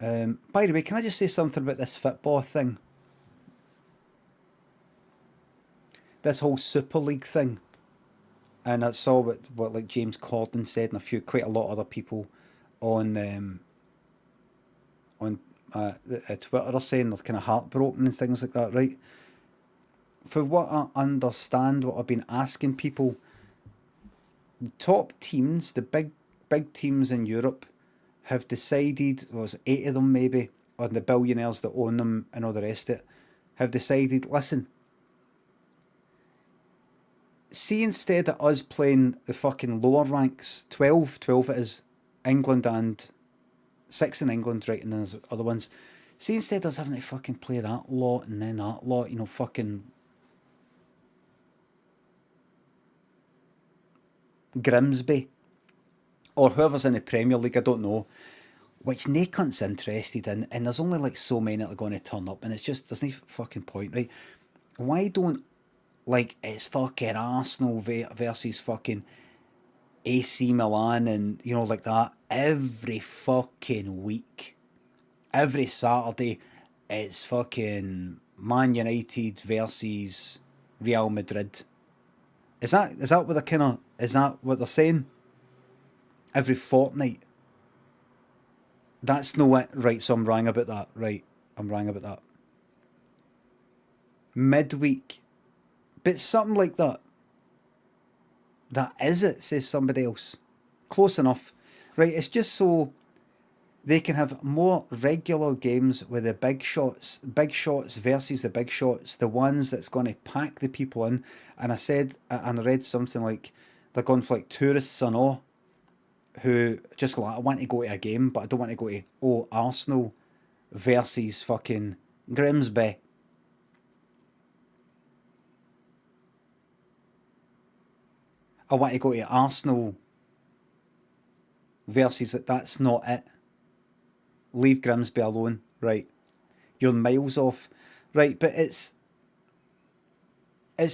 By the way, can I just say something about this football thing? This whole Super League thing. And I saw what like James Corden said, and quite a lot of other people on on Twitter are saying they're kind of heartbroken and things like that, right? For what I understand, what I've been asking people, the top teams, the big teams in Europe, have decided, well, there's 8 of them maybe, or the billionaires that own them and all the rest of it, have decided, listen, see, instead of us playing the fucking lower ranks, 12 it is, England and 6 in England, right, and then there's other ones. See, instead of us having to fucking play that lot and then that lot, fucking Grimsby, or whoever's in the Premier League, I don't know, which nae cunt's interested in, and there's only like so many that are going to turn up, and it's just, there's no fucking point, right? Why don't, like, it's fucking Arsenal versus fucking AC Milan and, like that, every fucking week. Every Saturday, it's fucking Man United versus Real Madrid. Is that what they're kind of, is that what they're saying? Every fortnight. That's no it. Right, so I'm wrong about that. Right, I'm wrong about that. Midweek. But something like that. That is it, says somebody else. Close enough. Right, it's just so they can have more regular games with the big shots versus the big shots, the ones that's going to pack the people in. And I read something like they're going for like tourists and all, who just go, like, I want to go to a game, but I don't want to go to, Arsenal versus fucking Grimsby. I want to go to Arsenal versus it. That's not it. Leave Grimsby alone. Right. You're miles off. Right, but it's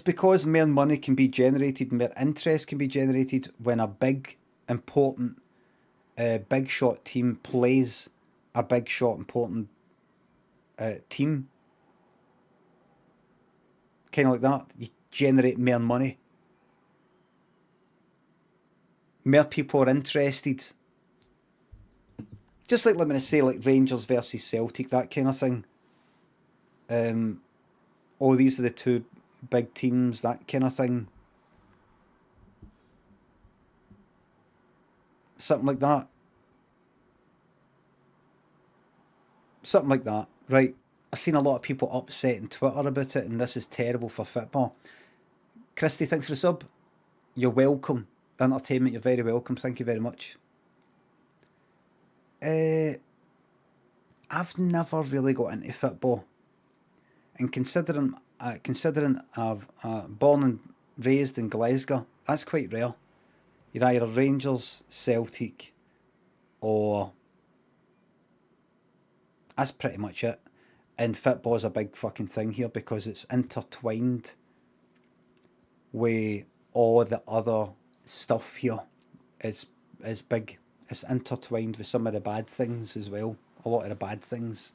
because more money can be generated, more interest can be generated when a big, important, big shot team plays a big shot, important team. Kind of like that. You generate more money. More people are interested. Just like, let me say, like Rangers versus Celtic, that kind of thing. These are the two big teams, that kind of thing. Something like that. Something like that, right? I've seen a lot of people upset on Twitter about it, and this is terrible for football. Christy, thanks for the sub. You're welcome. Entertainment, you're very welcome. Thank you very much. I've never really got into football, and considering I've born and raised in Glasgow, that's quite rare. You're either Rangers, Celtic, or that's pretty much it. And football is a big fucking thing here because it's intertwined with all the other stuff here. It's big. It's intertwined with some of the bad things as well. A lot of the bad things,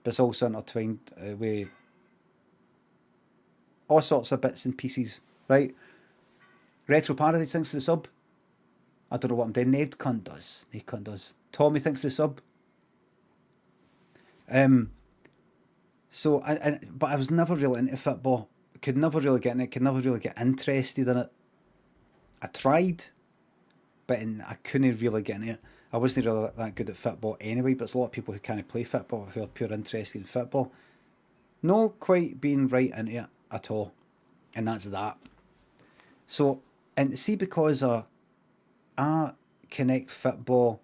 but it's also intertwined with all sorts of bits and pieces. Right? Retro Paradise, thanks for the sub. I don't know what I'm doing. Ned cunt does. Ned cunt does. Tommy, thanks for the sub. But I was never really into football. Could never really get in it. Could never really get interested in it. I tried, but I couldn't really get into it. I wasn't really that good at football anyway. But there's a lot of people who can't play football who are pure interested in football. No quite being right into it at all, and that's that. So, and see, because I connect football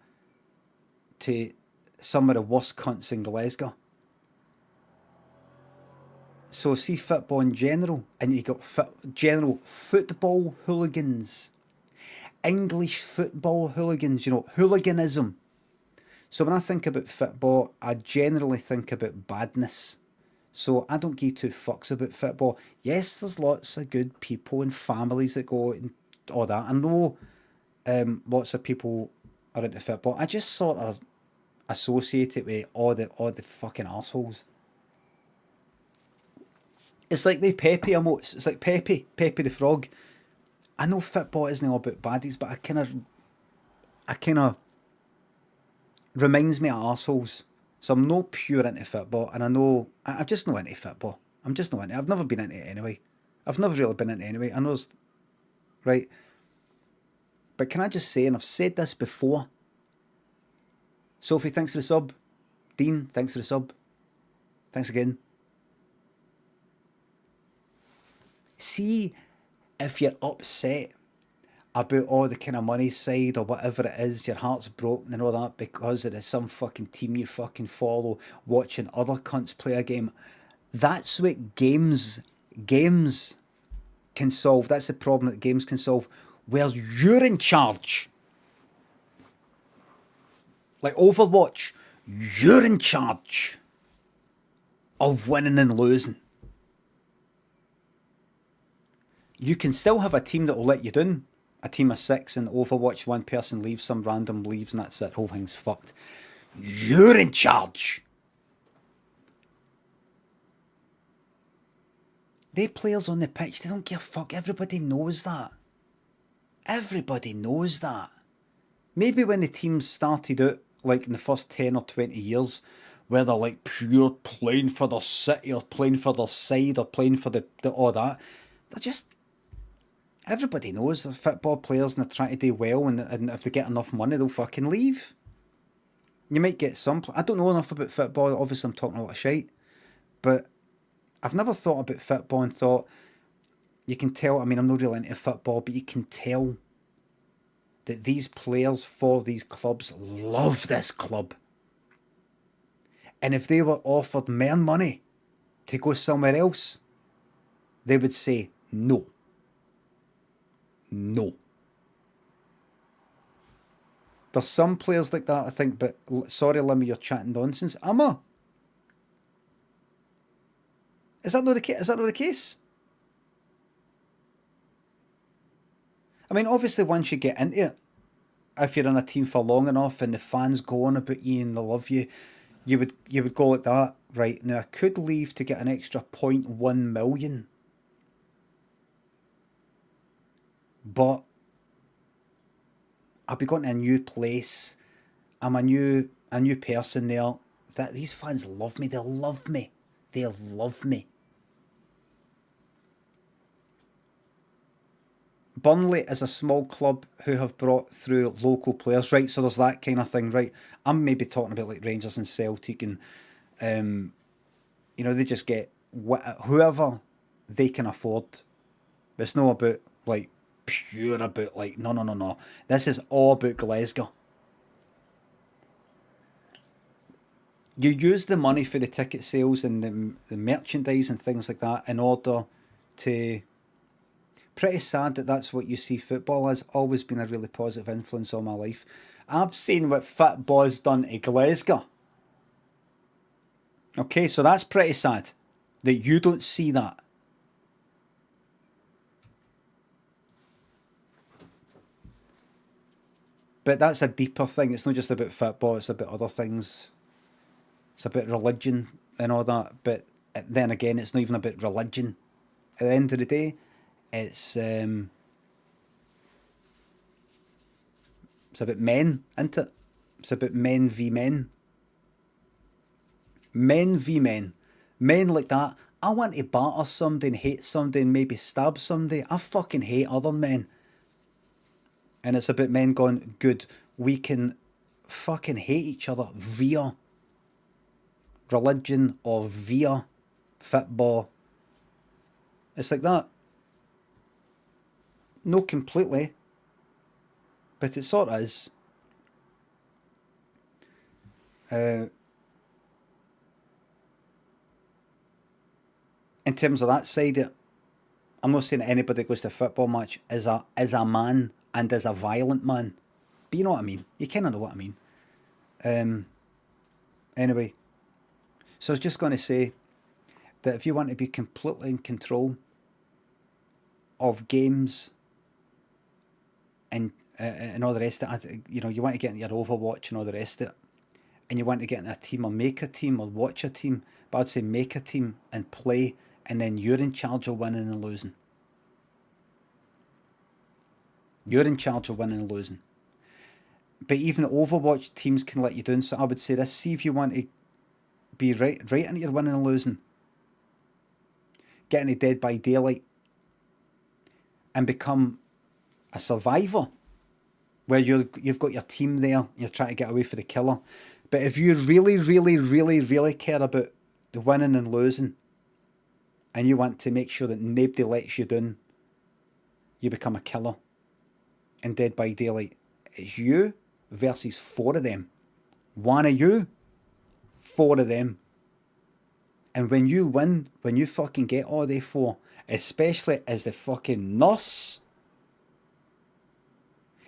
to some of the worst cunts in Glasgow. So see football in general, and you got general football hooligans, English football hooligans, hooliganism. So when I think about football, I generally think about badness. So I don't give two fucks about football. Yes, there's lots of good people and families that go and all that. I know lots of people are into football. I just sort of associate it with all the fucking assholes. It's like they Pepe emotes. It's like Pepe the Frog. I know football isn't all about baddies, but I kind of reminds me of assholes. So I'm no pure into football, and I'm just not into football. I'm just not into it. I've never been into it anyway. I've never really been into it anyway. I know, right? But can I just say, and I've said this before, Sophie, thanks for the sub. Dean, thanks for the sub. Thanks again. See, if you're upset about all the kind of money side or whatever it is, your heart's broken and all that because it is some fucking team you fucking follow watching other cunts play a game. That's what games can solve. That's the problem that games can solve, where you're in charge. Like Overwatch, you're in charge of winning and losing. You can still have a team that will let you down. A team of 6 in Overwatch, one person leaves, some random leaves, and that's it. Whole thing's fucked. You're in charge. They players on the pitch, they don't give a fuck. Everybody knows that. Everybody knows that. Maybe when the teams started out, like in the first 10 or 20 years, where they're like pure playing for their city or playing for their side or playing for the all that, they're just... Everybody knows they're football players and they're trying to do well, and if they get enough money, they'll fucking leave. You might get some... I don't know enough about football. Obviously, I'm talking a lot of shite. But I've never thought about football and thought, you can tell... I mean, I'm not really into football, but you can tell that these players for these clubs love this club. And if they were offered more money to go somewhere else, they would say no. No. There's some players like that, I think, but sorry, Limmy, you're chatting nonsense. Am I? Is that not the case? Is that not the case? I mean, obviously, once you get into it, if you're in a team for long enough and the fans go on about you and they love you, you would go like that. Right, now I could leave to get an extra 0.1 million. But I'll be going to a new place. I'm a new person there. That these fans love me. They love me. They love me. Burnley is a small club who have brought through local players, right? So there's that kind of thing, right? I'm maybe talking about like Rangers and Celtic, and they just get whoever they can afford. It's not about like pure about like no. This is all about Glasgow. You use the money for the ticket sales and the merchandise and things like that in order to... Pretty sad that that's what you see football as. Always been a really positive influence all my life. I've seen what football's done to Glasgow. Okay, so that's pretty sad that you don't see that. But that's a deeper thing. It's not just about football, it's about other things. It's about religion and all that. But then again, it's not even about religion. At the end of the day, it's about men, isn't it? It's about men v men. Men v men. Men like that. I want to batter somebody and hate somebody and maybe stab somebody. I fucking hate other men. And it's about men going, good, we can fucking hate each other via religion or via football. It's like that. No, completely. But it sort of is. In terms of that side of it, I'm not saying that anybody that goes to a football match is a man and is a violent man. But you know what I mean. You kind of know what I mean. Anyway. So I was just going to say that if you want to be completely in control of games and all the rest of it, you want to get into your Overwatch and all the rest of it, and you want to get in a team or make a team or watch a team, but I'd say make a team and play, and then you're in charge of winning and losing. You're in charge of winning and losing. But even Overwatch teams can let you down, so I would say this: see if you want to be right into your winning and losing. Get into Dead by Daylight and become a survivor, where you've got your team there, you're trying to get away for the killer. But if you really, really, really, really care about the winning and losing, and you want to make sure that nobody lets you down, you become a killer. In Dead by Daylight, it's you versus 4 of them. 1 of you, 4 of them. And when you win, when you fucking get all the 4, especially as the fucking nurse,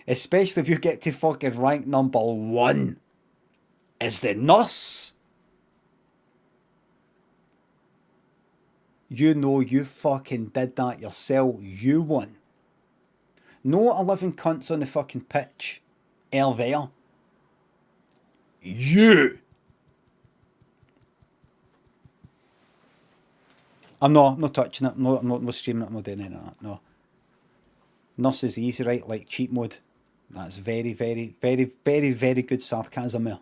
especially if you get to fucking rank number 1 as the nurse, you know you fucking did that yourself. You won. No 11 cunts on the fucking pitch are there. You. I'm not touching it. No, I'm not streaming it. I'm not doing any of that. No. Nurse is easy, right? Like cheat mode. That's very, very, very, very, very good sarcasm there.